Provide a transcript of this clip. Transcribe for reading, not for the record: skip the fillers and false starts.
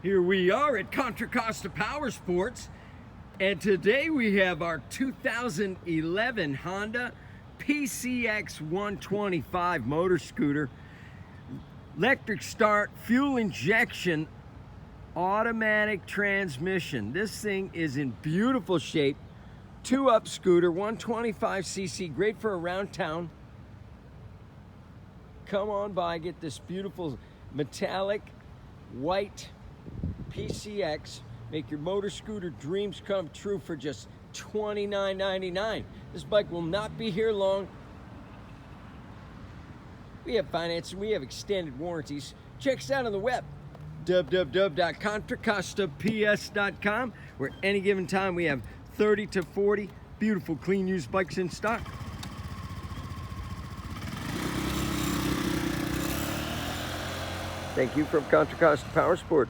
Here we are at Contra Costa Powersports, and today we have our 2011 Honda PCX125 motor scooter, electric start, fuel injection, automatic transmission. This thing is in beautiful shape. 2-up scooter, 125cc, great for around town. Come on by, get this beautiful metallic white PCX. Make your motor scooter dreams come true for just $29.99. This bike will not be here long. We have financing, we have extended warranties. Check us out on the web, www.contracostaps.com, where any given time we have 30 to 40 beautiful, clean, used bikes in stock. Thank you from Contra Costa Powersports.